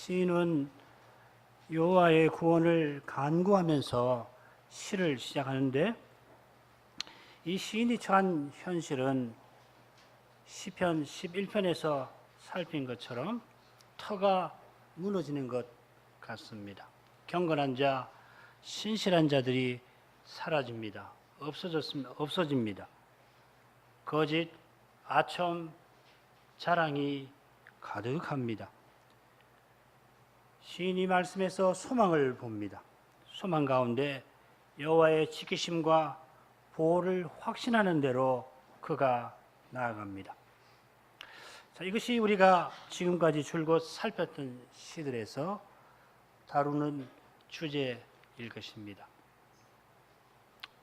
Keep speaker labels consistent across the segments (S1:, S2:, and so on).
S1: 시인은 여호와의 구원을 간구하면서 시를 시작하는데, 이 시인이 처한 현실은 시편 11편에서 살핀 것처럼 터가 무너지는 것 같습니다. 경건한 자, 신실한 자들이 사라집니다. 없어집니다. 거짓, 아첨, 자랑이 가득합니다. 시인이 말씀에서 소망을 봅니다. 소망 가운데 여호와의 지키심과 보호를 확신하는 대로 그가 나아갑니다. 자, 이것이 우리가 지금까지 줄곧 살폈던 시들에서 다루는 주제일 것입니다.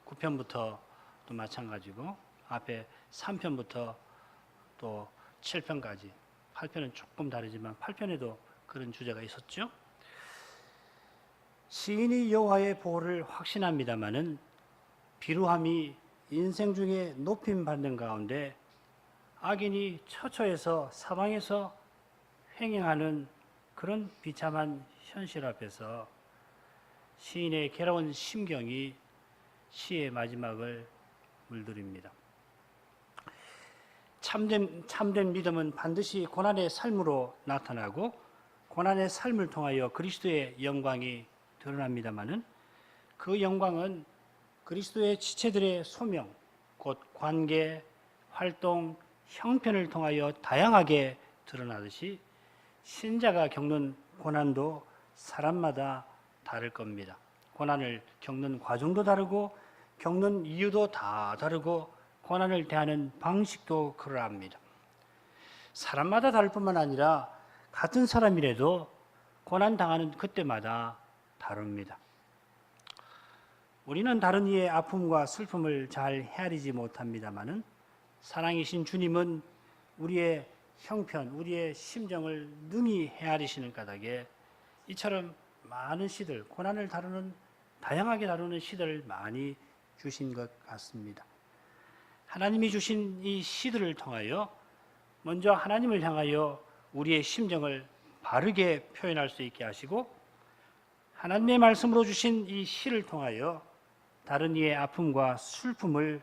S1: 9편부터 또 마찬가지고 앞에 3편부터 또 7편까지, 8편은 조금 다르지만 8편에도 그런 주제가 있었죠. 시인이 여호와의 보호를 확신합니다마는 비루함이 인생 중에 높임 받는 가운데 악인이 처처해서 사방에서 횡행하는 그런 비참한 현실 앞에서 시인의 괴로운 심경이 시의 마지막을 물들입니다. 참된 믿음은 반드시 고난의 삶으로 나타나고 고난의 삶을 통하여 그리스도의 영광이 드러납니다마는 그 영광은 그리스도의 지체들의 소명, 곧 관계, 활동, 형편을 통하여 다양하게 드러나듯이 신자가 겪는 고난도 사람마다 다를 겁니다. 고난을 겪는 과정도 다르고 겪는 이유도 다 다르고 고난을 대하는 방식도 그러합니다. 사람마다 다를 뿐만 아니라 같은 사람이라도 고난 당하는 그때마다 다릅니다. 우리는 다른 이의 아픔과 슬픔을 잘 헤아리지 못합니다마는 사랑이신 주님은 우리의 형편, 우리의 심정을 능히 헤아리시는 까닭에 이처럼 많은 시들, 고난을 다양하게 다루는 시들을 많이 주신 것 같습니다. 하나님이 주신 이 시들을 통하여 먼저 하나님을 향하여 우리의 심정을 바르게 표현할 수 있게 하시고, 하나님의 말씀으로 주신 이 시를 통하여 다른 이의 아픔과 슬픔을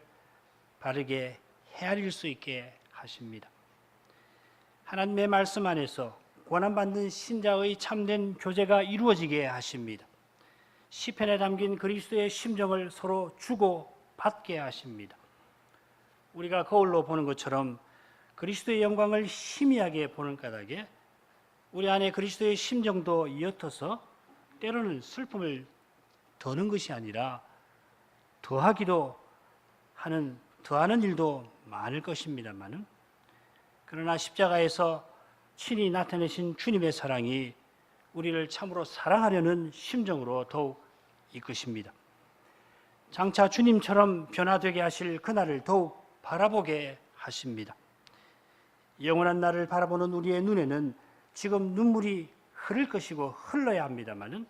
S1: 바르게 헤아릴 수 있게 하십니다. 하나님의 말씀 안에서 고난받는 신자의 참된 교제가 이루어지게 하십니다. 시편에 담긴 그리스도의 심정을 서로 주고 받게 하십니다. 우리가 거울로 보는 것처럼 그리스도의 영광을 희미하게 보는 까닭에 우리 안에 그리스도의 심정도 옅어서 때로는 슬픔을 더는 것이 아니라 더하는 일도 많을 것입니다만은, 그러나 십자가에서 친히 나타내신 주님의 사랑이 우리를 참으로 사랑하려는 심정으로 더욱 이끄십니다. 장차 주님처럼 변화되게 하실 그날을 더욱 바라보게 하십니다. 영원한 날을 바라보는 우리의 눈에는 지금 눈물이 흐를 것이고 흘러야 합니다마는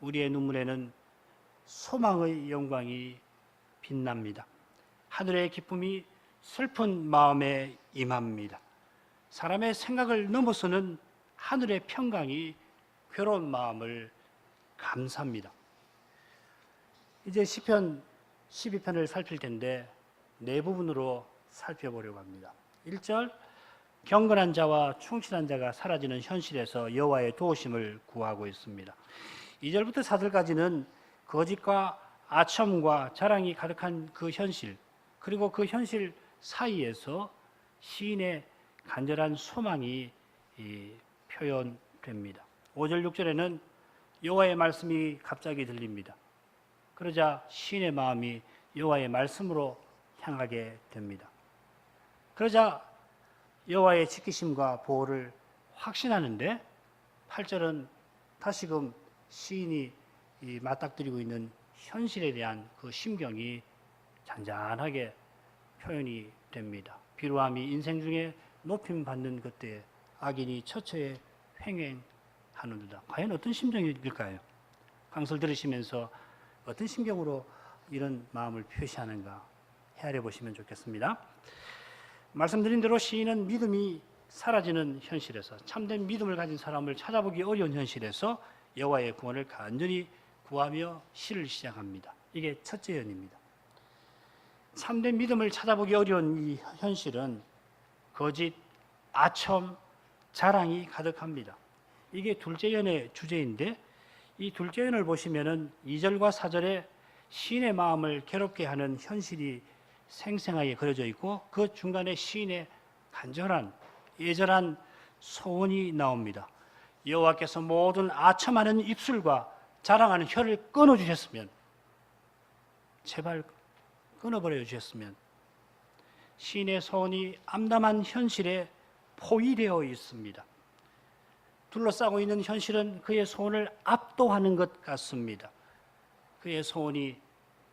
S1: 우리의 눈물에는 소망의 영광이 빛납니다. 하늘의 기쁨이 슬픈 마음에 임합니다. 사람의 생각을 넘어서는 하늘의 평강이 괴로운 마음을 감쌉니다. 이제 시편 12편을 살필 텐데 네 부분으로 살펴보려고 합니다. 1절, 경건한 자와 충실한 자가 사라지는 현실에서 여호와의 도우심을 구하고 있습니다. 2절부터 4절까지는 거짓과 아첨과 자랑이 가득한 그 현실, 그리고 그 현실 사이에서 시인의 간절한 소망이 표현됩니다. 5절, 6절에는 여호와의 말씀이 갑자기 들립니다. 그러자 시인의 마음이 여호와의 말씀으로 향하게 됩니다. 그러자 여호와의 지키심과 보호를 확신하는데, 8절은 다시금 시인이 맞닥뜨리고 있는 현실에 대한 그 심경이 잔잔하게 표현이 됩니다. 비루함이 인생 중에 높임 받는 그때 악인이 처처에 횡행하는도다. 과연 어떤 심정일까요? 강설 들으시면서 어떤 심경으로 이런 마음을 표시하는가 헤아려 보시면 좋겠습니다. 말씀드린 대로 시인은 믿음이 사라지는 현실에서, 참된 믿음을 가진 사람을 찾아보기 어려운 현실에서 여호와의 구원을 간절히 구하며 시를 시작합니다. 이게 첫째 연입니다. 참된 믿음을 찾아보기 어려운 이 현실은 거짓, 아첨, 자랑이 가득합니다. 이게 둘째 연의 주제인데, 이 둘째 연을 보시면은 2절과 4절에 시인의 마음을 괴롭게 하는 현실이 생생하게 그려져 있고, 그 중간에 시인의 간절한 애절한 소원이 나옵니다. 여호와께서 모든 아첨하는 입술과 자랑하는 혀를 끊어주셨으면, 제발 끊어버려 주셨으면. 시인의 소원이 암담한 현실에 포위되어 있습니다. 둘러싸고 있는 현실은 그의 소원을 압도하는 것 같습니다. 그의 소원이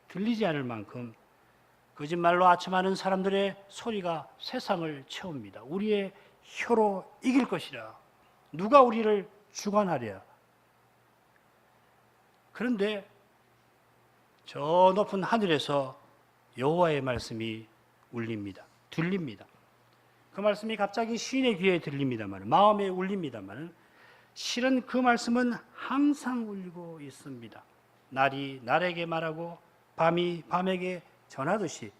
S1: 들리지 않을 만큼 거짓말로 아첨하는 사람들의 소리가 세상을 채웁니다. 우리의 혀로 이길 것이라. 누가 우리를 주관하랴. 그런데 저 높은 하늘에서 여호와의 말씀이 울립니다. 들립니다. 그 말씀이 갑자기 시인의 귀에 들립니다만, 마음에 울립니다만, 실은 그 말씀은 항상 울리고 있습니다. 날이 날에게 말하고 밤이 밤에게 전하듯이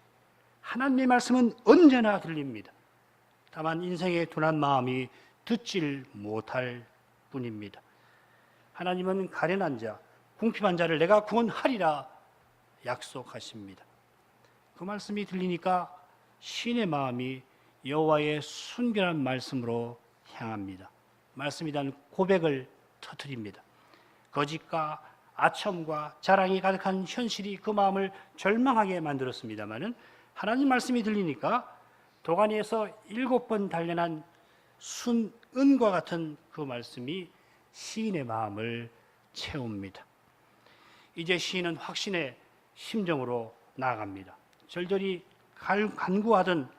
S1: 하나님의 말씀은 언제나 들립니다. 다만 인생의 둔한 마음이 듣질 못할 뿐입니다. 하나님은 가련한 자, 궁핍한 자를 내가 구원하리라 약속하십니다. 그 말씀이 들리니까 시인의 마음이 여호와의 순결한 말씀으로 향합니다. 말씀이 단 고백을 터뜨립니다. 거짓과 아첨과 자랑이 가득한 현실이 그 마음을 절망하게 만들었습니다마는, 하나님 말씀이 들리니까 도가니에서 7번 단련한 순은과 같은 그 말씀이 시인의 마음을 채웁니다. 이제 시인은 확신의 심정으로 나아갑니다. 절절히 간구하던,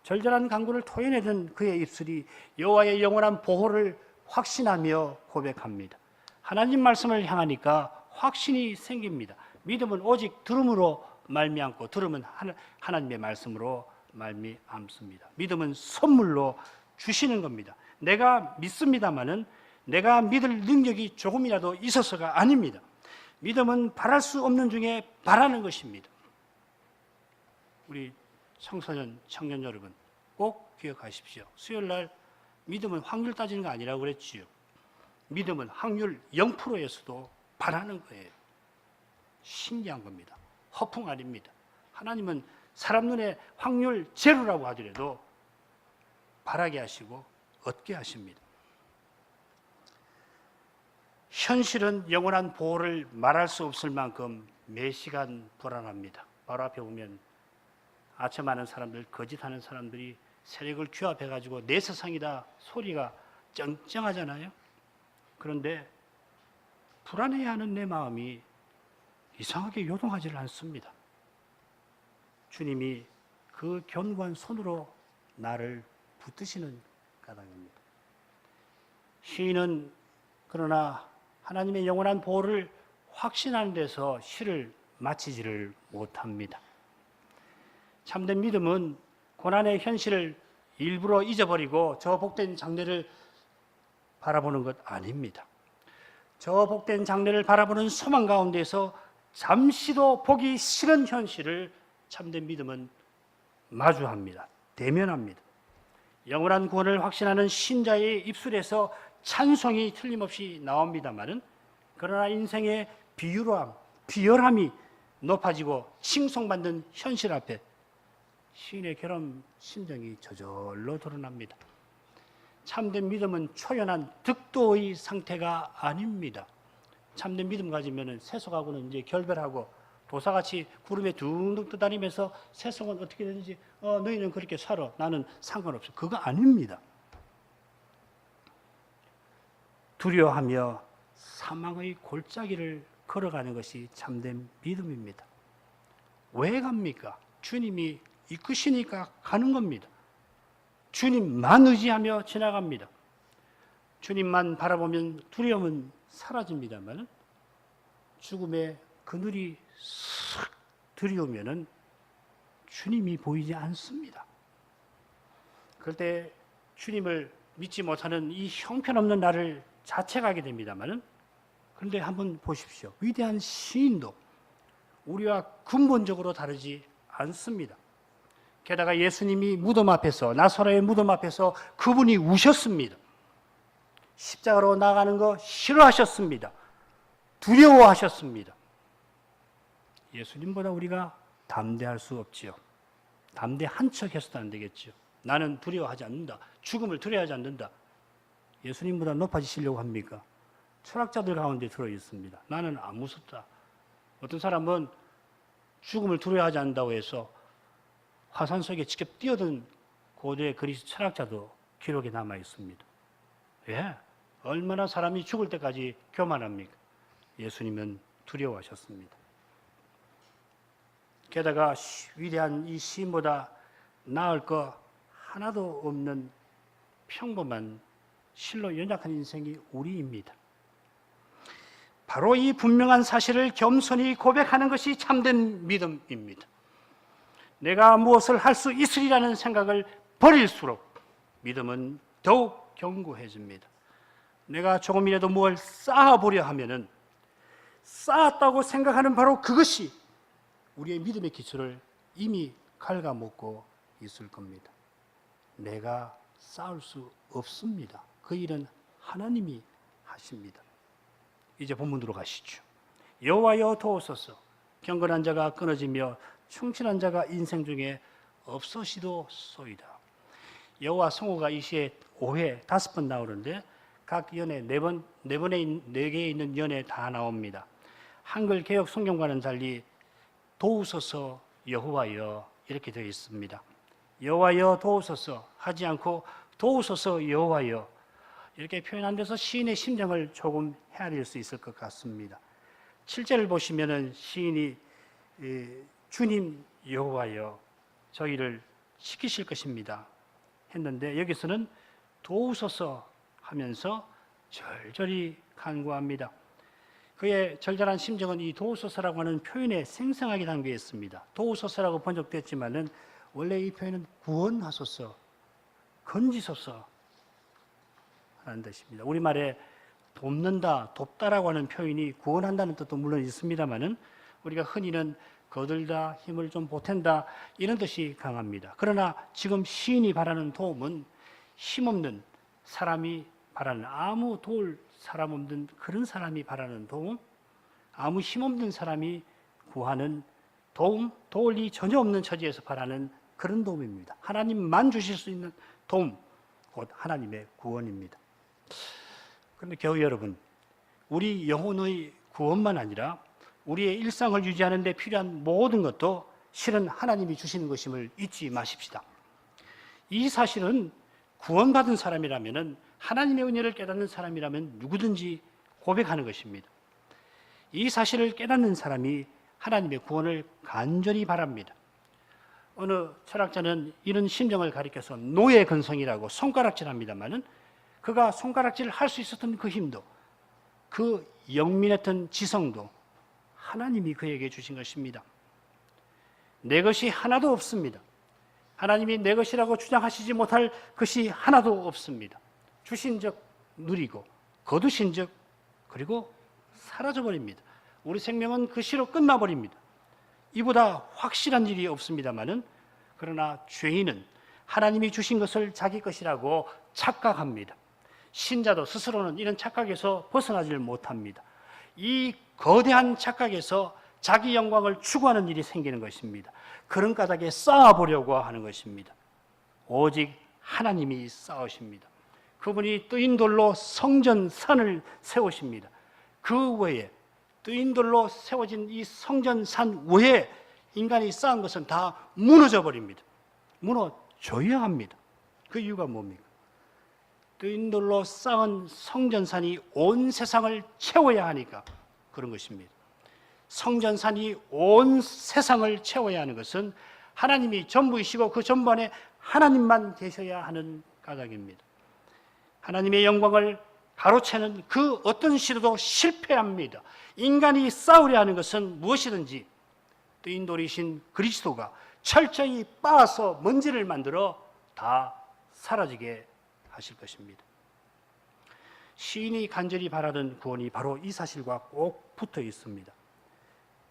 S1: 절절한 간구를 토해내던 그의 입술이 여호와의 영원한 보호를 확신하며 고백합니다. 하나님 말씀을 향하니까 확신이 생깁니다. 믿음은 오직 들음으로 말미암고, 들음은 하나님의 말씀으로 말미암습니다. 믿음은 선물로 주시는 겁니다. 내가 믿습니다마는 내가 믿을 능력이 조금이라도 있어서가 아닙니다. 믿음은 바랄 수 없는 중에 바라는 것입니다. 우리 청소년, 청년 여러분 꼭 기억하십시오. 수요일 날 믿음은 확률 따지는 거 아니라고 그랬지요. 믿음은 확률 0%에서도 바라는 거예요. 신기한 겁니다. 허풍 아닙니다. 하나님은 사람 눈에 확률 제로라고 하더라도 바라게 하시고 얻게 하십니다. 현실은 영원한 보호를 말할 수 없을 만큼 매 시간 불안합니다. 바로 앞에 보면 아첨하는 사람들, 거짓하는 사람들이 세력을 규합해가지고 내 세상이다 소리가 쩡쩡하잖아요. 그런데 불안해하는 내 마음이 이상하게 요동하지를 않습니다. 주님이 그 견고한 손으로 나를 붙드시는 까닭입니다. 시인은 그러나 하나님의 영원한 보호를 확신하는 데서 시를 마치지를 못합니다. 참된 믿음은 고난의 현실을 일부러 잊어버리고 저 복된 장래를 바라보는 것 아닙니다. 저 복된 장래를 바라보는 소망 가운데서 잠시도 보기 싫은 현실을 참된 믿음은 마주합니다. 대면합니다. 영원한 구원을 확신하는 신자의 입술에서 찬송이 틀림없이 나옵니다마는, 그러나 인생의 비열함이 높아지고 칭송받는 현실 앞에 시인의 결함 심정이 저절로 드러납니다. 참된 믿음은 초연한 득도의 상태가 아닙니다. 참된 믿음 가지면은 세속하고는 이제 결별하고 도사같이 구름에 둥둥 떠다니면서 세속은 어떻게 되는지 너희는 그렇게 살아, 나는 상관없어. 그거 아닙니다. 두려워하며 사망의 골짜기를 걸어가는 것이 참된 믿음입니다. 왜 갑니까? 주님이 이끄시니까 가는 겁니다. 주님만 의지하며 지나갑니다. 주님만 바라보면 두려움은 사라집니다만, 죽음의 그늘이 싹 들이오면은 주님이 보이지 않습니다. 그럴 때 주님을 믿지 못하는 이 형편없는 나를 자책하게 됩니다만은, 그런데 한번 보십시오. 위대한 시인도 우리와 근본적으로 다르지 않습니다. 게다가 예수님이 무덤 앞에서, 나사로의 무덤 앞에서 그분이 우셨습니다. 십자가로 나가는 거 싫어하셨습니다. 두려워하셨습니다. 예수님보다 우리가 담대할 수 없지요. 담대한 척 해서도 안 되겠죠. 나는 두려워하지 않는다. 죽음을 두려워하지 않는다. 예수님보다 높아지시려고 합니까? 철학자들 가운데 들어 있습니다. 나는 안 무섭다. 어떤 사람은 죽음을 두려워하지 않는다고 해서 화산 속에 직접 뛰어든 고대 그리스 철학자도 기록에 남아 있습니다. 왜? 얼마나 사람이 죽을 때까지 교만합니까? 예수님은 두려워하셨습니다. 게다가 위대한 이 시인보다 나을 거 하나도 없는 평범한 실로 연약한 인생이 우리입니다. 바로 이 분명한 사실을 겸손히 고백하는 것이 참된 믿음입니다. 내가 무엇을 할 수 있으리라는 생각을 버릴수록 믿음은 더욱 견고해집니다. 내가 조금이라도 뭘 쌓아보려 하면은 쌓았다고 생각하는 바로 그것이 우리의 믿음의 기초를 이미 갉아먹고 있을 겁니다. 내가 쌓을 수 없습니다. 그 일은 하나님이 하십니다. 이제 본문으로 가시죠. 여호와여 도우소서. 경건한 자가 끊어지며 충실한 자가 인생 중에 없으시도소이다. 여호와 성호가 이 시에 5회 5번 나오는데 각 연에 4개에 있는 연에 다 나옵니다. 한글 개역 성경과는 달리 도우소서 여호와여 이렇게 되어 있습니다. 여호와여 도우소서 하지 않고 도우소서 여호와여 이렇게 표현한 데서 시인의 심정을 조금 헤아릴 수 있을 것 같습니다. 7절을 보시면은 시인이 주님 여호와여 저희를 지키실 것입니다 했는데 여기서는 도우소서 하면서 절절히 간구합니다. 그의 절절한 심정은 이 도우소서라고 하는 표현에 생생하게 담겨 있습니다. 도우소서라고 번역됐지만은 원래 이 표현은 구원하소서, 건지소서 하는 뜻입니다. 우리말에 돕는다, 돕다라고 하는 표현이 구원한다는 뜻도 물론 있습니다만은 우리가 흔히는 거들다, 힘을 좀 보탠다 이런 뜻이 강합니다. 그러나 지금 시인이 바라는 도움은 힘없는 사람이 바라는, 아무 도울 사람 없는 그런 사람이 바라는 도움, 아무 힘없는 사람이 구하는 도움, 도울 리 전혀 없는 처지에서 바라는 그런 도움입니다. 하나님만 주실 수 있는 도움, 곧 하나님의 구원입니다. 그런데 겨우 여러분, 우리 영혼의 구원만 아니라 우리의 일상을 유지하는 데 필요한 모든 것도 실은 하나님이 주시는 것임을 잊지 마십시다. 이 사실은 구원받은 사람이라면, 하나님의 은혜를 깨닫는 사람이라면 누구든지 고백하는 것입니다. 이 사실을 깨닫는 사람이 하나님의 구원을 간절히 바랍니다. 어느 철학자는 이런 심정을 가리켜서 노예 근성이라고 손가락질합니다만은 그가 손가락질을 할 수 있었던 그 힘도, 그 영민했던 지성도 하나님이 그에게 주신 것입니다. 내 것이 하나도 없습니다. 하나님이 내 것이라고 주장하시지 못할 것이 하나도 없습니다. 주신 적 누리고 거두신 적 그리고 사라져버립니다. 우리 생명은 그 시로 끝나버립니다. 이보다 확실한 일이 없습니다만은 그러나 죄인은 하나님이 주신 것을 자기 것이라고 착각합니다. 신자도 스스로는 이런 착각에서 벗어나질 못합니다. 이 거대한 착각에서 자기 영광을 추구하는 일이 생기는 것입니다. 그런 까닭에 쌓아보려고 하는 것입니다. 오직 하나님이 쌓으십니다. 그분이 뜨인 돌로 성전산을 세우십니다. 그 외에 뜨인 돌로 세워진 이 성전산 외에 인간이 쌓은 것은 다 무너져 버립니다. 무너져야 합니다. 그 이유가 뭡니까? 뜨인 돌로 쌓은 성전산이 온 세상을 채워야 하니까 그런 것입니다. 성전산이 온 세상을 채워야 하는 것은 하나님이 전부이시고 그 전부 안에 하나님만 계셔야 하는 까닭입니다. 하나님의 영광을 가로채는 그 어떤 시도도 실패합니다. 인간이 싸우려 하는 것은 무엇이든지 뜨인 돌이신 그리스도가 철저히 빻아서 먼지를 만들어 다 사라지게 하실 것입니다. 시인이 간절히 바라던 구원이 바로 이 사실과 꼭 붙어 있습니다.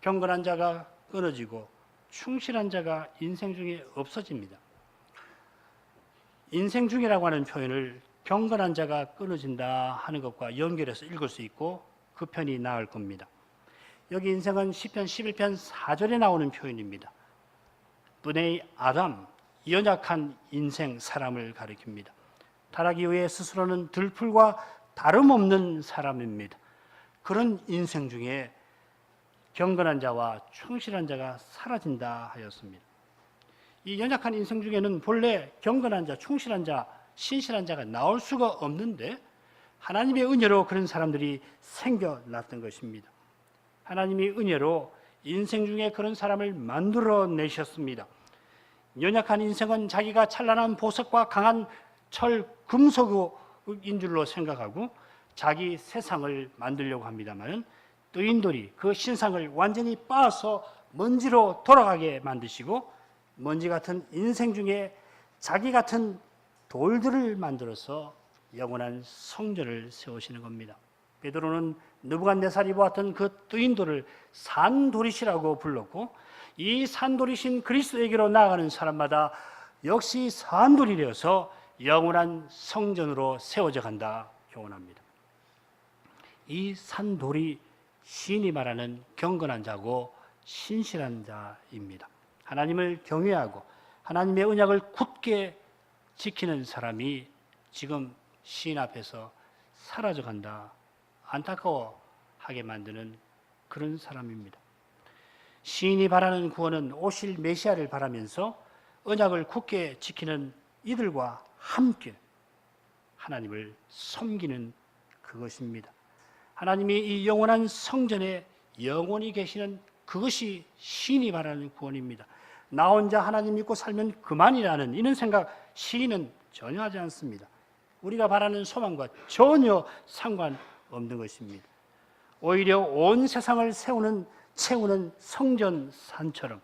S1: 경건한 자가 끊어지고 충실한 자가 인생 중에 없어집니다. 인생 중이라고 하는 표현을 경건한 자가 끊어진다 하는 것과 연결해서 읽을 수 있고 그 편이 나을 겁니다. 여기 인생은 시편 11편 4절에 나오는 표현입니다. 브네이 아담, 연약한 인생 사람을 가리킵니다. 타락 이후에 스스로는 들풀과 다름없는 사람입니다. 그런 인생 중에 경건한 자와 충실한 자가 사라진다 하였습니다. 이 연약한 인생 중에는 본래 경건한 자, 충실한 자, 신실한 자가 나올 수가 없는데 하나님의 은혜로 그런 사람들이 생겨났던 것입니다. 하나님이 은혜로 인생 중에 그런 사람을 만들어내셨습니다. 연약한 인생은 자기가 찬란한 보석과 강한 철, 금속인 줄로 생각하고 자기 세상을 만들려고 합니다만 뜨인돌이 그 신상을 완전히 빻아서 먼지로 돌아가게 만드시고 먼지 같은 인생 중에 자기 같은 돌들을 만들어서 영원한 성전을 세우시는 겁니다. 베드로는 느부갓네살이 보았던 그 뜨인 돌을 산도리시라고 불렀고 이 산도리신 그리스도에게로 나아가는 사람마다 역시 산돌이 되어서 영원한 성전으로 세워져 간다 교훈합니다. 이 산돌이 시인이 말하는 경건한 자고 신실한 자입니다. 하나님을 경외하고 하나님의 언약을 굳게 지키는 사람이 지금 시인 앞에서 사라져 간다, 안타까워하게 만드는 그런 사람입니다. 시인이 바라는 구원은 오실 메시아를 바라면서 언약을 굳게 지키는 이들과 함께 하나님을 섬기는 그것입니다. 하나님이 이 영원한 성전에 영원히 계시는 그것이 시인이 바라는 구원입니다. 나 혼자 하나님 믿고 살면 그만이라는 이런 생각 시인은 전혀 하지 않습니다. 우리가 바라는 소망과 전혀 상관없는 것입니다. 오히려 온 세상을 채우는 성전산처럼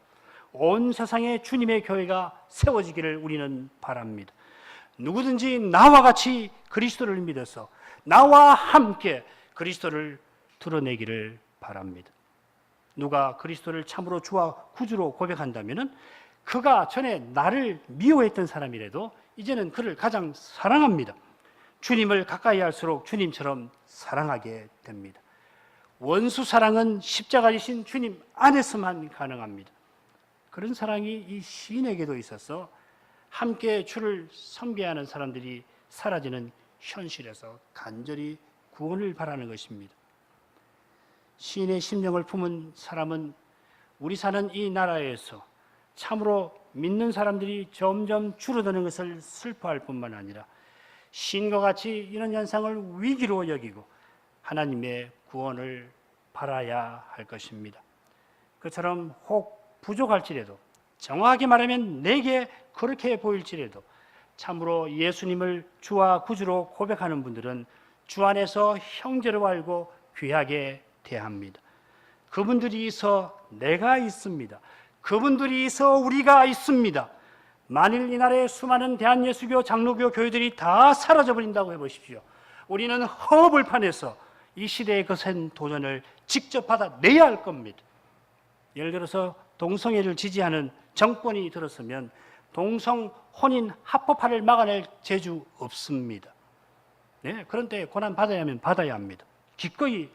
S1: 온 세상에 주님의 교회가 세워지기를 우리는 바랍니다. 누구든지 나와 같이 그리스도를 믿어서 나와 함께 그리스도를 드러내기를 바랍니다. 누가 그리스도를 참으로 주와 구주로 고백한다면 그가 전에 나를 미워했던 사람이라도 이제는 그를 가장 사랑합니다. 주님을 가까이 할수록 주님처럼 사랑하게 됩니다. 원수 사랑은 십자가 지신 주님 안에서만 가능합니다. 그런 사랑이 이 시인에게도 있어서 함께 주를 섬겨야 하는 사람들이 사라지는 현실에서 간절히 구원을 바라는 것입니다. 시인의 심령을 품은 사람은 우리 사는 이 나라에서 참으로 믿는 사람들이 점점 줄어드는 것을 슬퍼할 뿐만 아니라 시인과 같이 이런 현상을 위기로 여기고 하나님의 구원을 바라야 할 것입니다. 그처럼 혹 부족할지라도 정확하게 말하면 내게 그렇게 보일지라도 참으로 예수님을 주와 구주로 고백하는 분들은 주 안에서 형제로 알고 귀하게 대합니다. 그분들이 있어 내가 있습니다. 그분들이 있어 우리가 있습니다. 만일 이날에 수많은 대한예수교, 장로교 교회들이 다 사라져버린다고 해보십시오. 우리는 허물판에서 이 시대의 거센 도전을 직접 받아내야 할 겁니다. 예를 들어서 동성애를 지지하는 정권이 들었으면 동성 혼인 합법화를 막아낼 재주 없습니다. 네, 그런데 고난 받아야 하면 받아야 합니다. 기꺼이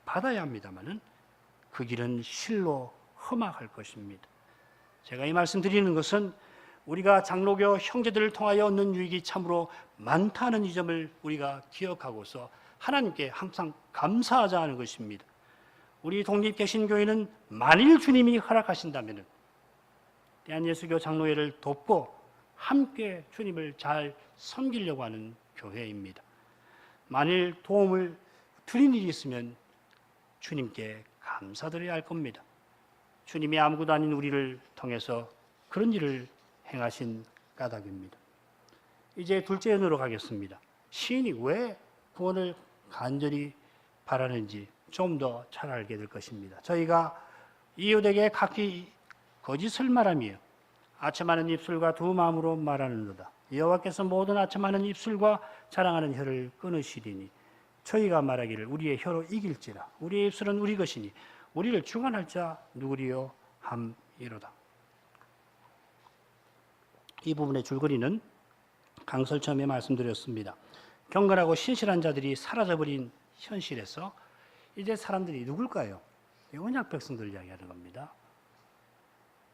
S1: 받아야 합니다만은 그 길은 실로 험악할 것입니다. 제가 이 말씀 드리는 것은 우리가 장로교 형제들을 통하여 얻는 유익이 참으로 많다는 이 점을 우리가 기억하고서 하나님께 항상 감사하자 하는 것입니다. 우리 독립개신교회는 만일 주님이 허락하신다면 대한예수교 장로회를 돕고 함께 주님을 잘 섬기려고 하는 교회입니다. 만일 도움을 드린 일이 있으면 주님께 감사드려야 할 겁니다. 주님이 아무것도 아닌 우리를 통해서 그런 일을 행하신 까닭입니다. 이제 둘째 연으로 가겠습니다. 시인이 왜 구원을 간절히 바라는지 좀 더 잘 알게 될 것입니다. 저희가 이웃에게 각기 거짓을 말하며 아첨하는 입술과 두 마음으로 말하는도다. 여호와께서 모든 아첨하는 입술과 자랑하는 혀를 끊으시리니 저희가 말하기를 우리의 혀로 이길지라 우리의 입술은 우리 것이니 우리를 주관할 자 누구리요 함이로다. 이 부분의 줄거리는 강설 처음에 말씀드렸습니다. 경건하고 신실한 자들이 사라져버린 현실에서 이제 사람들이 누굴까요? 언약 백성들 이야기하는 겁니다.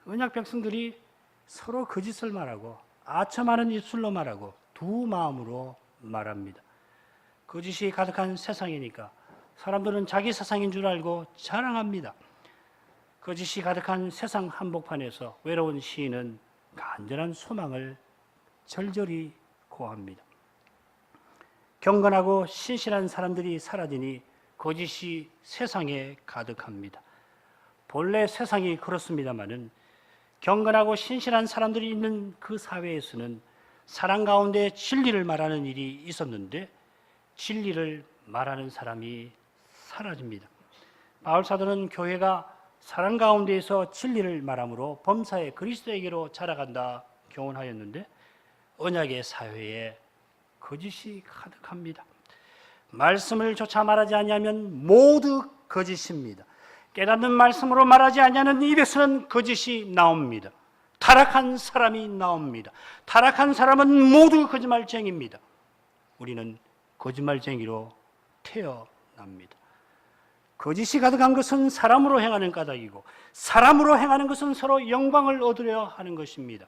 S1: 언약 백성들이 서로 거짓을 말하고 아첨하는 입술로 말하고 두 마음으로 말합니다. 거짓이 가득한 세상이니까 사람들은 자기 세상인 줄 알고 자랑합니다. 거짓이 가득한 세상 한복판에서 외로운 시인은 간절한 소망을 절절히 고합니다. 경건하고 신실한 사람들이 사라지니 거짓이 세상에 가득합니다. 본래 세상이 그렇습니다마는 경건하고 신실한 사람들이 있는 그 사회에서는 사랑 가운데 진리를 말하는 일이 있었는데 진리를 말하는 사람이 사라집니다. 바울 사도는 교회가 사랑 가운데에서 진리를 말함으로 범사에 그리스도에게로 자라간다 교훈하였는데 언약의 사회에 거짓이 가득합니다. 말씀을 조차 말하지 아니하면 모두 거짓입니다. 깨닫는 말씀으로 말하지 아니하는 입에서는 거짓이 나옵니다. 타락한 사람이 나옵니다. 타락한 사람은 모두 거짓말쟁이입니다. 우리는 거짓말쟁이로 태어납니다. 거짓이 가득한 것은 사람으로 행하는 까닭이고 사람으로 행하는 것은 서로 영광을 얻으려 하는 것입니다.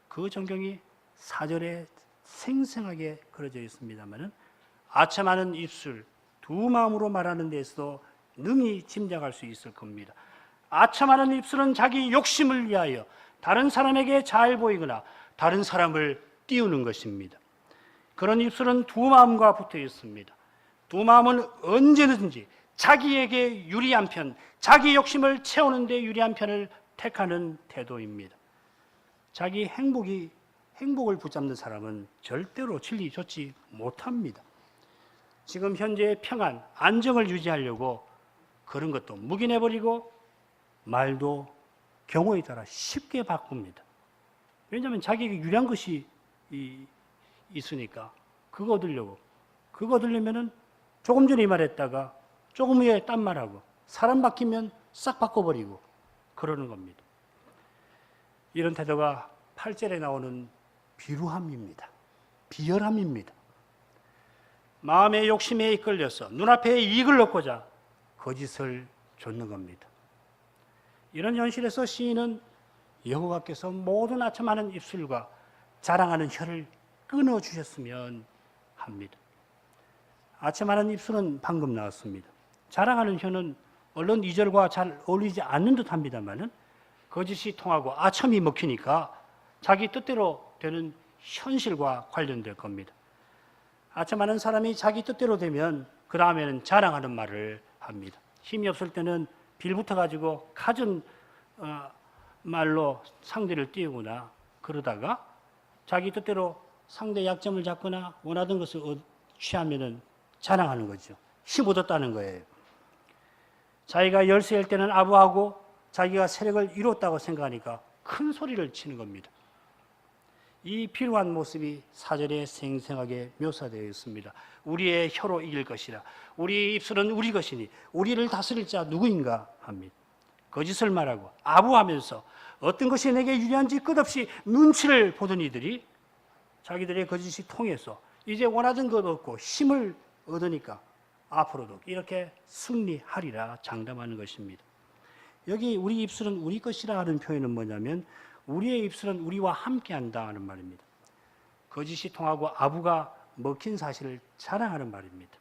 S1: 그 전경이 4절에 생생하게 그려져 있습니다마는 아첨하는 입술, 두 마음으로 말하는 데에서도 능히 짐작할 수 있을 겁니다. 아첨하는 입술은 자기 욕심을 위하여 다른 사람에게 잘 보이거나 다른 사람을 띄우는 것입니다. 그런 입술은 두 마음과 붙어 있습니다. 두 마음은 언제든지 자기에게 유리한 편, 자기 욕심을 채우는 데 유리한 편을 택하는 태도입니다. 자기 행복을 붙잡는 사람은 절대로 진리 좋지 못합니다. 지금 현재의 평안, 안정을 유지하려고 그런 것도 묵인해버리고 말도 경우에 따라 쉽게 바꿉니다. 왜냐하면 자기에게 유리한 것이 있으니까 그거 얻으려고. 그거 얻으려면 조금 전에 이 말했다가 조금 후에 딴 말하고 사람 바뀌면 싹 바꿔버리고 그러는 겁니다. 이런 태도가 8절에 나오는 비루함입니다. 비열함입니다. 마음의 욕심에 이끌려서 눈앞에 이익을 얻고자 거짓을 좇는 겁니다. 이런 현실에서 시인은 여호와께서 모든 아첨하는 입술과 자랑하는 혀를 끊어주셨으면 합니다. 아첨하는 입술은 방금 나왔습니다. 자랑하는 혀는 물론 2절과 잘 어울리지 않는 듯 합니다만은 거짓이 통하고 아첨이 먹히니까 자기 뜻대로 되는 현실과 관련될 겁니다. 아첨하는 사람이 자기 뜻대로 되면 그 다음에는 자랑하는 말을 합니다. 힘이 없을 때는 빌붙어 가지고 갖은 말로 상대를 띄우거나 그러다가 자기 뜻대로 상대 약점을 잡거나 원하던 것을 취하면은 자랑하는 거죠. 힘 얻었다는 거예요. 자기가 열세일 때는 아부하고 자기가 세력을 이뤘다고 생각하니까 큰 소리를 치는 겁니다. 이 비루한 모습이 4절에 생생하게 묘사되어 있습니다. 우리의 혀로 이길 것이라. 우리의 입술은 우리 것이니 우리를 다스릴 자 누구인가 합니다. 거짓을 말하고 아부하면서 어떤 것이 내게 유리한지 끝없이 눈치를 보던 이들이 자기들의 거짓이 통해서 이제 원하던 것 얻고 힘을 얻으니까 앞으로도 이렇게 승리하리라 장담하는 것입니다. 여기 우리 입술은 우리 것이라 하는 표현은 뭐냐면 우리의 입술은 우리와 함께한다 하는 말입니다. 거짓이 통하고 아부가 먹힌 사실을 자랑하는 말입니다.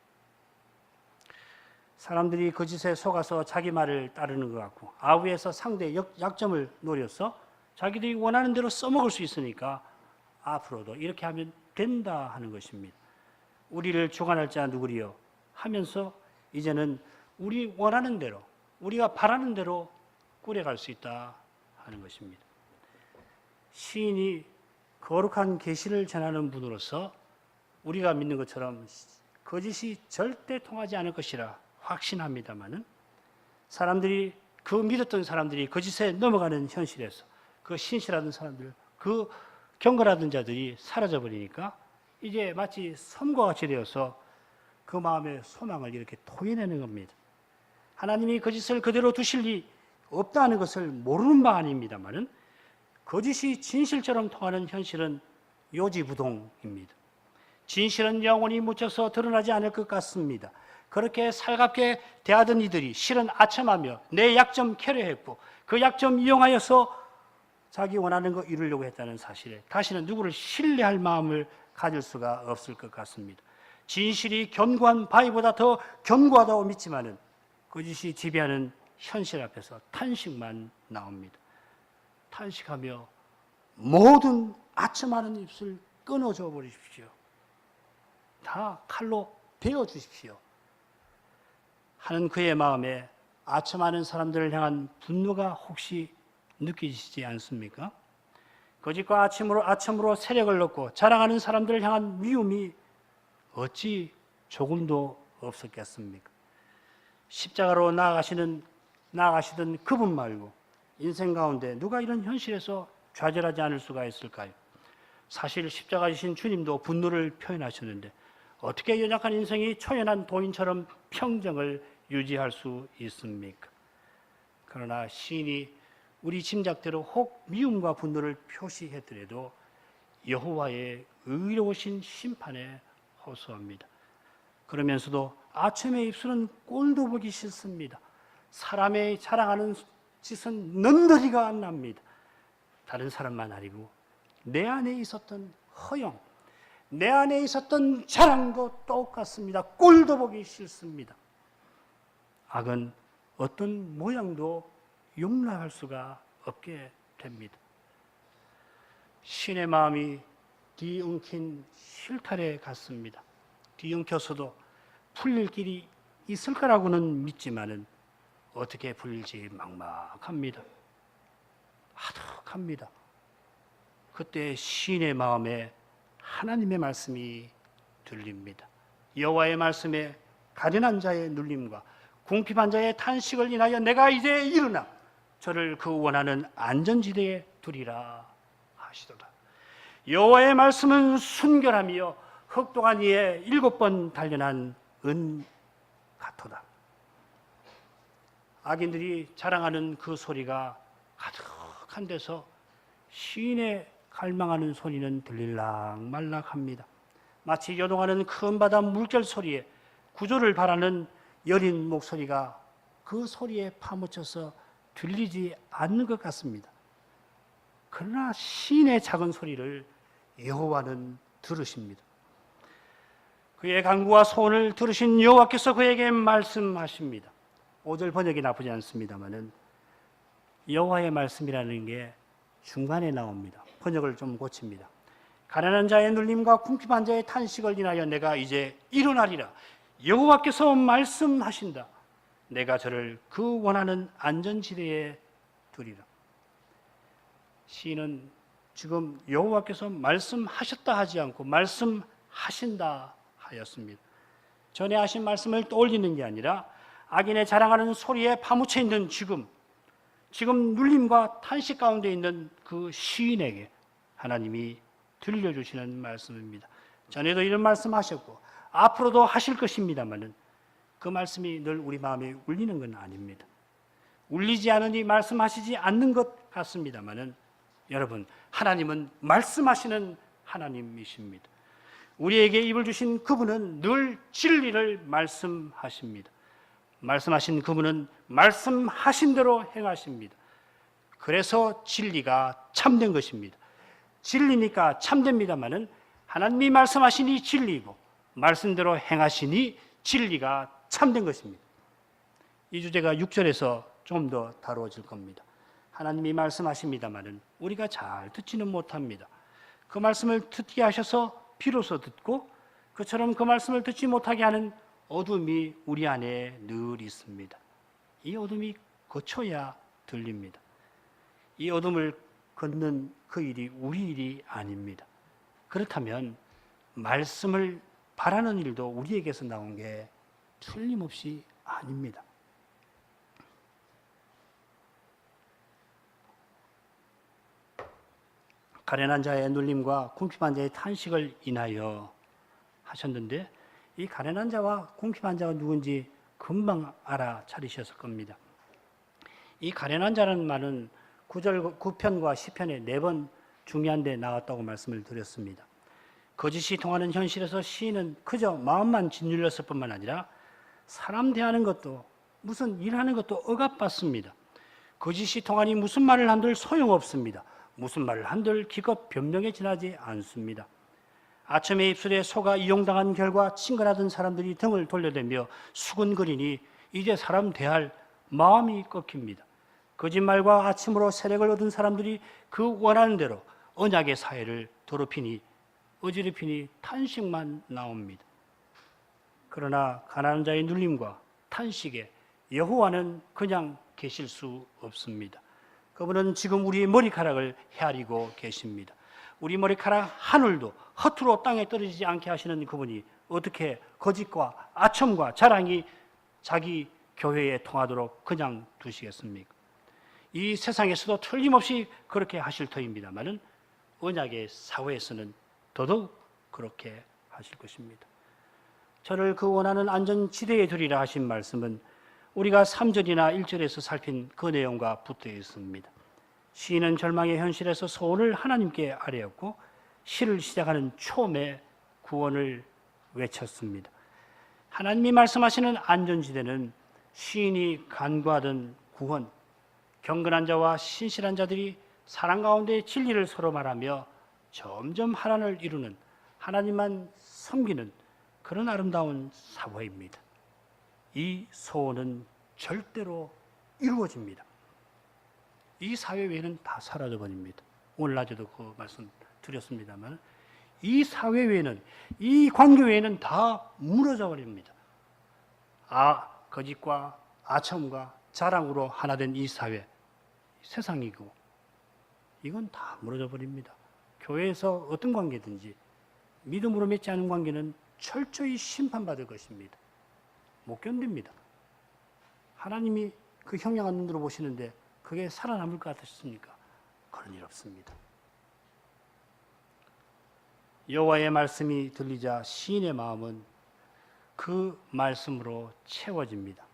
S1: 사람들이 거짓에 속아서 자기 말을 따르는 것 같고 아부에서 상대의 약점을 노려서 자기들이 원하는 대로 써먹을 수 있으니까 앞으로도 이렇게 하면 된다 하는 것입니다. 우리를 주관할 자 누구리요 하면서 이제는 우리 원하는 대로 우리가 바라는 대로 꾸려갈 수 있다 하는 것입니다. 시인이 거룩한 계시를 전하는 분으로서 우리가 믿는 것처럼 거짓이 절대 통하지 않을 것이라 확신합니다마는 사람들이 그 믿었던 사람들이 거짓에 넘어가는 현실에서 그 신실하던 사람들, 그 경건하던 자들이 사라져 버리니까 이제 마치 섬과 같이 되어서 그 마음의 소망을 이렇게 토해내는 겁니다. 하나님이 거짓을 그대로 두실 리 없다는 것을 모르는 바 아닙니다만은 거짓이 진실처럼 통하는 현실은 요지부동입니다. 진실은 영원히 묻혀서 드러나지 않을 것 같습니다. 그렇게 살갑게 대하던 이들이 실은 아첨하며 내 약점 캐려했고 그 약점 이용하여서 자기 원하는 거 이루려고 했다는 사실에 다시는 누구를 신뢰할 마음을 가질 수가 없을 것 같습니다. 진실이 견고한 바위보다 더 견고하다고 믿지만은 거짓이 지배하는 현실 앞에서 탄식만 나옵니다. 탄식하며 모든 아첨하는 입술 끊어줘 버리십시오. 다 칼로 베어 주십시오. 하는 그의 마음에 아첨하는 사람들을 향한 분노가 혹시 느끼시지 않습니까? 거짓과 아첨으로 세력을 얻고 자랑하는 사람들을 향한 미움이 어찌 조금도 없었겠습니까? 십자가로 나아가시던 그분 말고 인생 가운데 누가 이런 현실에서 좌절하지 않을 수가 있을까요? 사실 십자가 지신 주님도 분노를 표현하셨는데 어떻게 연약한 인생이 초연한 도인처럼 평정을 유지할 수 있습니까? 그러나 시인이 우리 짐작대로 혹 미움과 분노를 표시했더라도 여호와의 의로우신 심판에 호소합니다. 그러면서도 아첨의 입술은 꼴도 보기 싫습니다. 사람의 자랑하는 짓은 넌더리가 안 납니다. 다른 사람만 아니고 내 안에 있었던 허영, 내 안에 있었던 자랑도 똑같습니다. 꼴도 보기 싫습니다. 악은 어떤 모양도 용납할 수가 없게 됩니다. 신의 마음이 뒤엉킨 실타래 같습니다. 뒤엉켜서도 풀릴 길이 있을 거라고는 믿지만은 어떻게 풀릴지 막막합니다. 아득합니다. 그때 시인의 마음에 하나님의 말씀이 들립니다. 여호와의 말씀에 가련한 자의 눌림과 궁핍한 자의 탄식을 인하여 내가 이제 일어나 저를 그 원하는 안전지대에 두리라 하시도다. 여호와의 말씀은 순결하며 흑독한 이에 7번 단련한 은 같도다. 악인들이 자랑하는 그 소리가 가득한 데서 시인의 갈망하는 소리는 들릴락 말락합니다. 마치 요동하는 큰 바다 물결 소리에 구조를 바라는 여린 목소리가 그 소리에 파묻혀서 들리지 않는 것 같습니다. 그러나 시인의 작은 소리를 여호와는 들으십니다. 그의 간구와 소원을 들으신 여호와께서 그에게 말씀하십니다. 5절 번역이 나쁘지 않습니다만은 여호와의 말씀이라는 게 중간에 나옵니다. 번역을 좀 고칩니다. 가난한 자의 눌림과 궁핍한 자의 탄식을 인하여 내가 이제 일어나리라. 여호와께서 말씀하신다. 내가 저를 그 원하는 안전지대에 두리라. 시인은 지금 여호와께서 말씀하셨다 하지 않고 말씀하신다 하였습니다. 전에 하신 말씀을 떠올리는 게 아니라 악인의 자랑하는 소리에 파묻혀 있는 지금 눌림과 탄식 가운데 있는 그 시인에게 하나님이 들려주시는 말씀입니다. 전에도 이런 말씀하셨고 앞으로도 하실 것입니다만은 그 말씀이 늘 우리 마음에 울리는 건 아닙니다. 울리지 않으니 말씀하시지 않는 것 같습니다만은 여러분, 하나님은 말씀하시는 하나님이십니다. 우리에게 입을 주신 그분은 늘 진리를 말씀하십니다. 말씀하신 그분은 말씀하신 대로 행하십니다. 그래서 진리가 참된 것입니다. 진리니까 참됩니다마는 하나님이 말씀하시니 진리이고 말씀대로 행하시니 진리가 참된 것입니다. 이 주제가 6절에서 좀 더 다루어질 겁니다. 하나님이 말씀하십니다마는 우리가 잘 듣지는 못합니다. 그 말씀을 듣게 하셔서 비로소 듣고 그처럼 그 말씀을 듣지 못하게 하는 어둠이 우리 안에 늘 있습니다. 이 어둠이 거쳐야 들립니다. 이 어둠을 걷는 그 일이 우리 일이 아닙니다. 그렇다면 말씀을 바라는 일도 우리에게서 나온 게 틀림없이 아닙니다. 가련한 자의 눌림과 궁핍한 자의 탄식을 인하여 하셨는데, 이 가련한 자와 궁핍한 자가 누군지 금방 알아차리셨을 겁니다. 이 가련한 자라는 말은 9편과 10편에 4번 중요한 데 나왔다고 말씀을 드렸습니다. 거짓이 통하는 현실에서 시인은 그저 마음만 짓눌렸을 뿐만 아니라 사람 대하는 것도 무슨 일하는 것도 억압받습니다. 거짓이 통하니 무슨 말을 한들 소용없습니다. 무슨 말을 한들 기껏 변명에 지나지 않습니다. 아첨의 입술에 속아 이용당한 결과 친근하던 사람들이 등을 돌려대며 수근거리니 이제 사람 대할 마음이 꺾입니다. 거짓말과 아첨으로 세력을 얻은 사람들이 그 원하는 대로 언약의 사회를 더럽히니 어지럽히니 탄식만 나옵니다. 그러나 가난한 자의 눌림과 탄식에 여호와는 그냥 계실 수 없습니다. 그분은 지금 우리 머리카락을 헤아리고 계십니다. 우리 머리카락 하늘도 허투루 땅에 떨어지지 않게 하시는 그분이 어떻게 거짓과 아첨과 자랑이 자기 교회에 통하도록 그냥 두시겠습니까? 이 세상에서도 틀림없이 그렇게 하실 터입니다마는 언약의 사회에서는 더더욱 그렇게 하실 것입니다. 저를 그 원하는 안전지대에 두리라 하신 말씀은 우리가 3절이나 1절에서 살핀 그 내용과 붙어 있습니다. 시인은 절망의 현실에서 소원을 하나님께 아뢰었고 시를 시작하는 초음에 구원을 외쳤습니다. 하나님이 말씀하시는 안전지대는 시인이 간구하던 구원, 경건한 자와 신실한 자들이 사랑 가운데 진리를 서로 말하며 점점 하나를 이루는, 하나님만 섬기는 그런 아름다운 사회입니다. 이 소원은 절대로 이루어집니다. 이 사회 외에는 다 사라져 버립니다. 오늘 낮에도 그 말씀 드렸습니다만 이 사회 외에는, 이 관계 외에는 다 무너져 버립니다. 거짓과 아첨과 자랑으로 하나 된 이 사회, 세상이고 이건 다 무너져 버립니다. 교회에서 어떤 관계든지 믿음으로 맺지 않은 관계는 철저히 심판받을 것입니다. 못 견딥니다. 하나님이 그 형량한 눈으로 보시는데 그게 살아남을 것 같으십니까? 그런 일 없습니다. 여호와의 말씀이 들리자 시인의 마음은 그 말씀으로 채워집니다.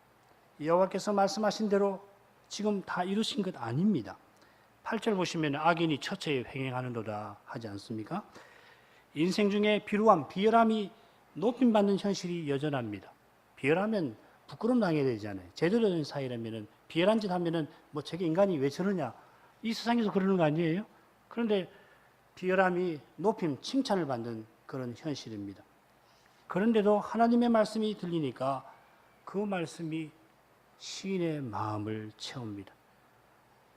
S1: 여호와께서 말씀하신 대로 지금 다 이루신 것 아닙니다. 8절 보시면 악인이 처처에 횡행하는도다 하지 않습니까? 인생 중에 비열함이 높임받는 현실이 여전합니다. 비열하면 부끄러움 당해야 되잖아요. 제대로 된 사이라면 비열한 짓 하면은 뭐 저게 인간이 왜 저러냐, 이 세상에서 그러는 거 아니에요? 그런데 비열함이 높임, 칭찬을 받는 그런 현실입니다. 그런데도 하나님의 말씀이 들리니까 그 말씀이 시인의 마음을 채웁니다.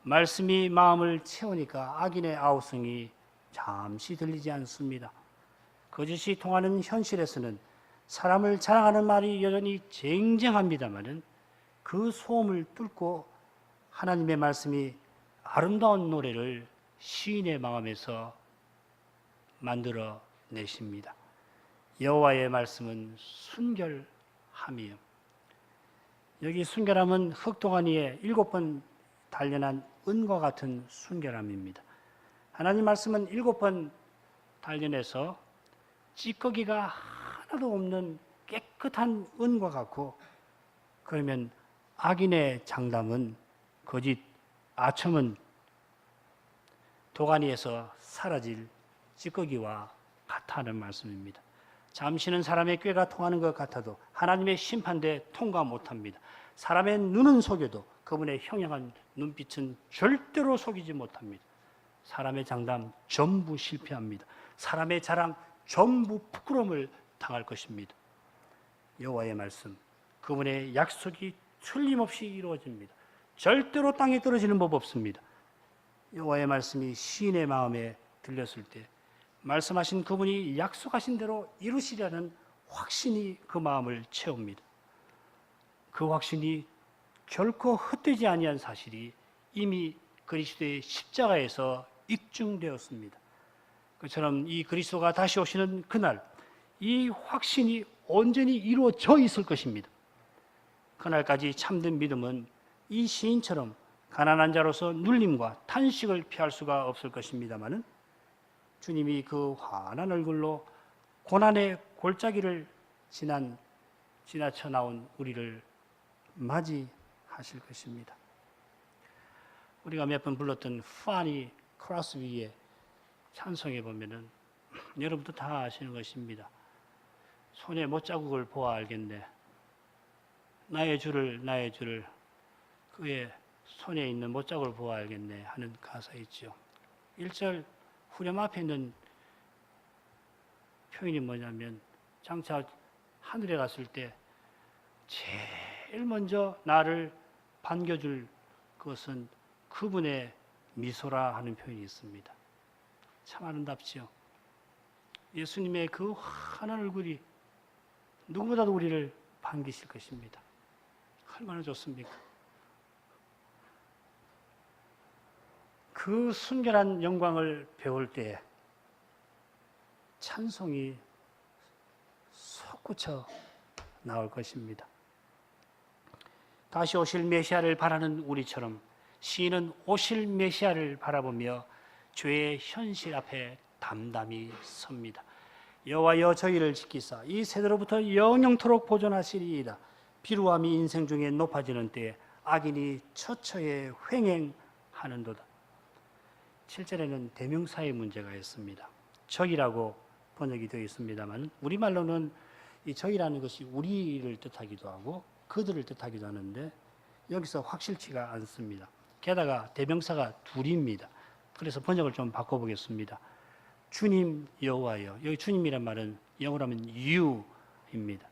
S1: 말씀이 마음을 채우니까 악인의 아우성이 잠시 들리지 않습니다. 거짓이 통하는 현실에서는 사람을 자랑하는 말이 여전히 쟁쟁합니다마는 그 소음을 뚫고 하나님의 말씀이 아름다운 노래를 시인의 마음에서 만들어 내십니다. 여호와의 말씀은 순결함이요. 여기 순결함은 흙동안 위에 7번 단련한 은과 같은 순결함입니다. 하나님 말씀은 7번 단련해서 찌꺼기가 하나도 없는 깨끗한 은과 같고, 그러면 악인의 장담은, 거짓, 아첨은 도가니에서 사라질 찌꺼기와 같다는 말씀입니다. 잠시는 사람의 꾀가 통하는 것 같아도 하나님의 심판대에 통과 못합니다. 사람의 눈은 속여도 그분의 형량한 눈빛은 절대로 속이지 못합니다. 사람의 장담 전부 실패합니다. 사람의 자랑 전부 부끄러움을 당할 것입니다. 여호와의 말씀, 그분의 약속이 틀림없이 이루어집니다. 절대로 땅에 떨어지는 법 없습니다. 여호와의 말씀이 시인의 마음에 들렸을 때 말씀하신 그분이 약속하신 대로 이루시려는 확신이 그 마음을 채웁니다. 그 확신이 결코 헛되지 아니한 사실이 이미 그리스도의 십자가에서 입증되었습니다. 그처럼 이 그리스도가 다시 오시는 그날, 이 확신이 온전히 이루어져 있을 것입니다. 그날까지 참된 믿음은 이 시인처럼 가난한 자로서 눌림과 탄식을 피할 수가 없을 것입니다마는 주님이 그 환한 얼굴로 고난의 골짜기를 지나쳐 나온 우리를 맞이하실 것입니다. 우리가 몇 번 불렀던 파니 크로스비의 찬송에 보면은 여러분도 다 아시는 것입니다. 손에 못자국을 보아 알겠네. 나의 주를 그의 손에 있는 못자국을 보아 알겠네 하는 가사 있죠. 1절 후렴 앞에 있는 표현이 뭐냐면 장차 하늘에 갔을 때 제일 먼저 나를 반겨줄 것은 그분의 미소라 하는 표현이 있습니다. 참 아름답지요. 예수님의 그 환한 얼굴이 누구보다도 우리를 반기실 것입니다. 얼마나 좋습니까? 그 순결한 영광을 배울 때에 찬송이 솟구쳐 나올 것입니다. 다시 오실 메시아를 바라는 우리처럼 시인은 오실 메시아를 바라보며 죄의 현실 앞에 담담히 섭니다. 여호와여 저희를 지키사 이 세대로부터 영영토록 보존하시리이다. 비루함이 인생 중에 높아지는 때에 악인이 처처에 횡행하는도다. 7절에는 대명사의 문제가 있습니다. 적이라고 번역이 되어 있습니다만 우리말로는 이 적이라는 것이 우리를 뜻하기도 하고 그들을 뜻하기도 하는데 여기서 확실치가 않습니다. 게다가 대명사가 둘입니다. 그래서 번역을 좀 바꿔보겠습니다. 주님 여호와여. 여기 주님이란 말은 영어로 하면 you입니다.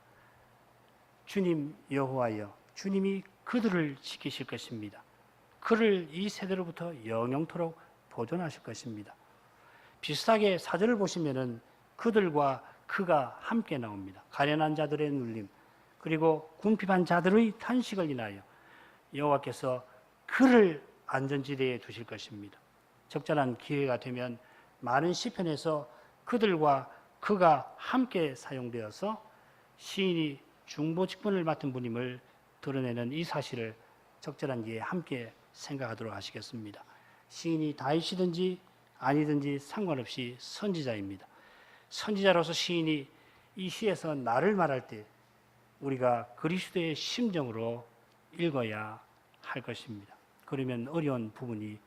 S1: 주님 여호와여. 주님이 그들을 지키실 것입니다. 그를 이 세대로부터 영영토록 보존하실 것입니다. 비슷하게 4절을 보시면은 그들과 그가 함께 나옵니다. 가련한 자들의 눌림 그리고 궁핍한 자들의 탄식을 인하여 여호와께서 그를 안전지대에 두실 것입니다. 적절한 기회가 되면 많은 시편에서 그들과 그가 함께 사용되어서 시인이 중보직분을 맡은 분임을 드러내는 이 사실을 적절한 기회에 함께 생각하도록 하시겠습니다. 시인이 다윗이든지 아니든지 상관없이 선지자입니다. 선지자로서 시인이 이 시에서 나를 말할 때 우리가 그리스도의 심정으로 읽어야 할 것입니다. 그러면 어려운 부분이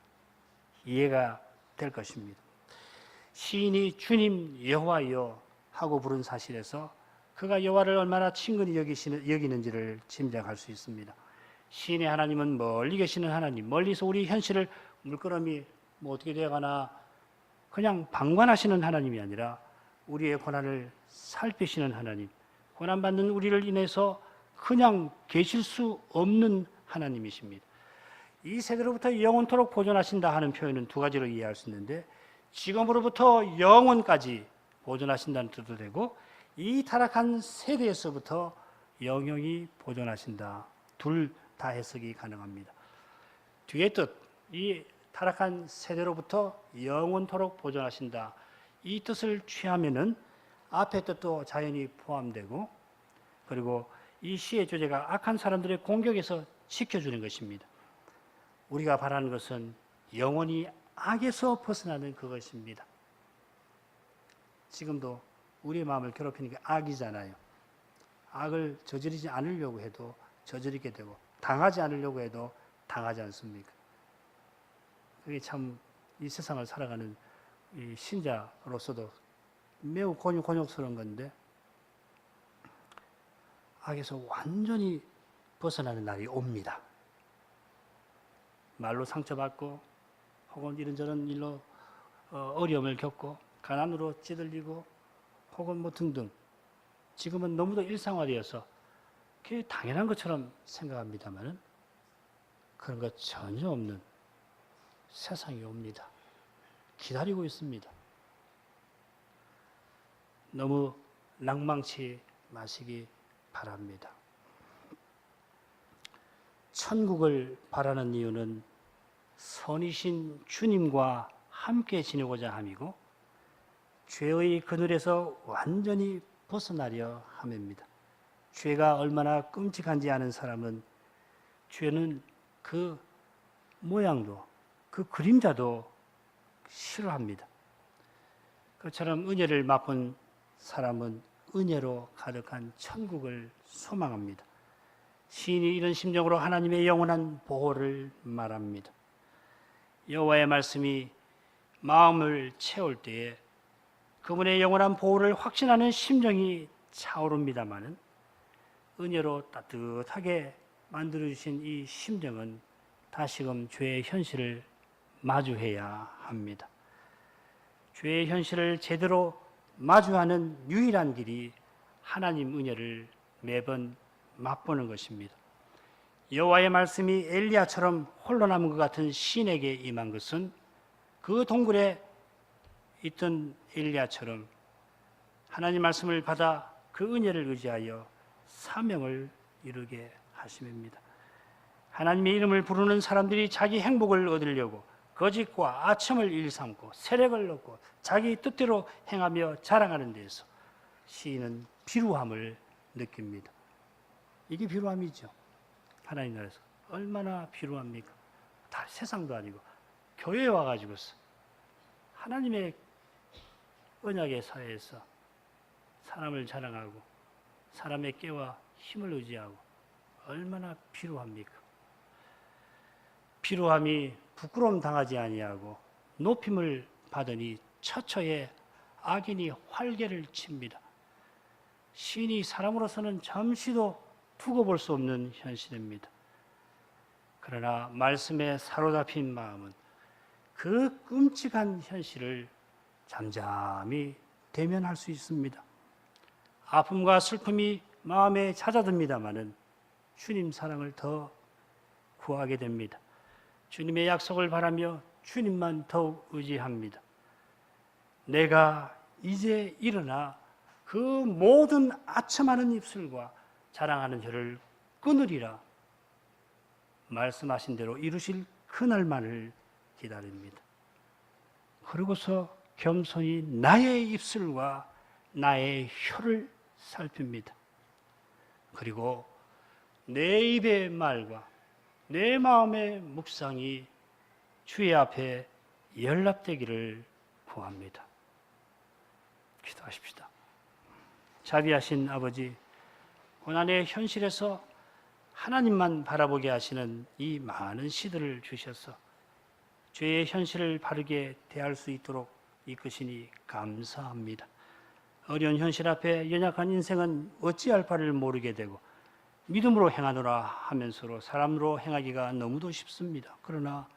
S1: 이해가 될 것입니다. 시인이 주님 여호와여 하고 부른 사실에서 그가 여호와를 얼마나 친근히 여기는지를 짐작할 수 있습니다. 시인의 하나님은 멀리 계시는 하나님, 멀리서 우리 현실을 물끄러미 어떻게 되어가나 그냥 방관하시는 하나님이 아니라 우리의 고난을 살피시는 하나님, 고난받는 우리를 인해서 그냥 계실 수 없는 하나님이십니다. 이 세대로부터 영원토록 보존하신다 하는 표현은 두 가지로 이해할 수 있는데 지금으로부터 영원까지 보존하신다는 뜻도 되고 이 타락한 세대에서부터 영영이 보존하신다. 둘 다 해석이 가능합니다. 뒤의 뜻, 이 타락한 세대로부터 영원토록 보존하신다. 이 뜻을 취하면은 앞의 뜻도 자연히 포함되고 그리고 이 시의 주제가 악한 사람들의 공격에서 지켜주는 것입니다. 우리가 바라는 것은 영원히 악에서 벗어나는 그것입니다. 지금도 우리의 마음을 괴롭히는 게 악이잖아요. 악을 저지르지 않으려고 해도 저지르게 되고 당하지 않으려고 해도 당하지 않습니까? 그게 참 이 세상을 살아가는 이 신자로서도 매우 곤욕스러운 건데 악에서 완전히 벗어나는 날이 옵니다. 말로 상처받고 혹은 이런저런 일로 어려움을 겪고 가난으로 찌들리고 혹은 뭐 등등 지금은 너무도 일상화되어서 그게 당연한 것처럼 생각합니다만은 그런 것 전혀 없는 세상이 옵니다. 기다리고 있습니다. 너무 낭망치 마시기 바랍니다. 천국을 바라는 이유는 선이신 주님과 함께 지내고자 함이고 죄의 그늘에서 완전히 벗어나려 함입니다. 죄가 얼마나 끔찍한지 아는 사람은 죄는 그 모양도 그 그림자도 싫어합니다. 그처럼 은혜를 맛본 사람은 은혜로 가득한 천국을 소망합니다. 시인이 이런 심정으로 하나님의 영원한 보호를 말합니다. 여호와의 말씀이 마음을 채울 때에 그분의 영원한 보호를 확신하는 심정이 차오릅니다마는 은혜로 따뜻하게 만들어주신 이 심정은 다시금 죄의 현실을 마주해야 합니다. 죄의 현실을 제대로 마주하는 유일한 길이 하나님 은혜를 매번 맛보는 것입니다. 여호와의 말씀이 엘리야처럼 홀로 남은 것 같은 시인에게 임한 것은 그 동굴에 있던 엘리야처럼 하나님 말씀을 받아 그 은혜를 의지하여 사명을 이루게 하심입니다. 하나님의 이름을 부르는 사람들이 자기 행복을 얻으려고 거짓과 아첨을 일삼고 세력을 얻고 자기 뜻대로 행하며 자랑하는 데에서 시인은 비루함을 느낍니다. 이게 비루함이죠. 하나님 나라에서 얼마나 비루합니까? 다 세상도 아니고 교회에 와가지고서 하나님의 언약의 사회에서 사람을 자랑하고 사람의 깨와 힘을 의지하고 얼마나 비루합니까? 비루함이 부끄러움 당하지 아니하고 높임을 받으니 처처에 악인이 활개를 칩니다. 시인이 사람으로서는 잠시도 두고 볼 수 없는 현실입니다. 그러나 말씀에 사로잡힌 마음은 그 끔찍한 현실을 잠잠히 대면할 수 있습니다. 아픔과 슬픔이 마음에 찾아듭니다마는 주님 사랑을 더 구하게 됩니다. 주님의 약속을 바라며 주님만 더욱 의지합니다. 내가 이제 일어나 그 모든 아첨하는 입술과 자랑하는 혀를 끊으리라 말씀하신 대로 이루실 그날만을 기다립니다. 그러고서 겸손히 나의 입술과 나의 혀를 살핍니다. 그리고 내 입의 말과 내 마음의 묵상이 주의 앞에 연락되기를 구합니다. 기도하십시다. 자비하신 아버지, 고난의 현실에서 하나님만 바라보게 하시는 이 많은 시들을 주셔서 죄의 현실을 바르게 대할 수 있도록 이끄시니 감사합니다. 어려운 현실 앞에 연약한 인생은 어찌할 바를 모르게 되고 믿음으로 행하노라 하면서로 사람으로 행하기가 너무도 쉽습니다. 그러나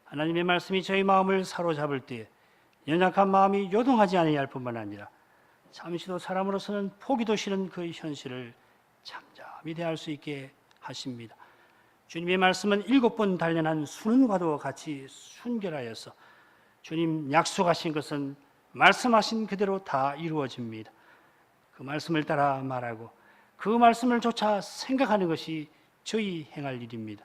S1: 하나님의 말씀이 저희 마음을 사로잡을 때 연약한 마음이 요동하지 아니할 뿐만 아니라 잠시도 사람으로서는 포기도 싫은 그 현실을 잠잠히 대할 수 있게 하십니다. 주님의 말씀은 7번 단련한 수능과도 같이 순결하여서 주님 약속하신 것은 말씀하신 그대로 다 이루어집니다. 그 말씀을 따라 말하고 그 말씀을 조차 생각하는 것이 저희 행할 일입니다.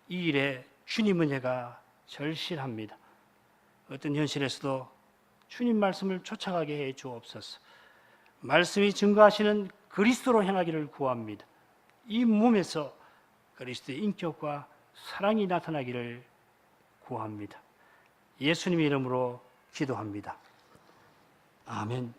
S1: 이 일에 주님 은혜가 절실합니다. 어떤 현실에서도 주님 말씀을 쫓아가게 해 주옵소서. 말씀이 증거하시는 그리스도로 행하기를 구합니다. 이 몸에서 그리스도의 인격과 사랑이 나타나기를 구합니다. 예수님의 이름으로 기도합니다. 아멘.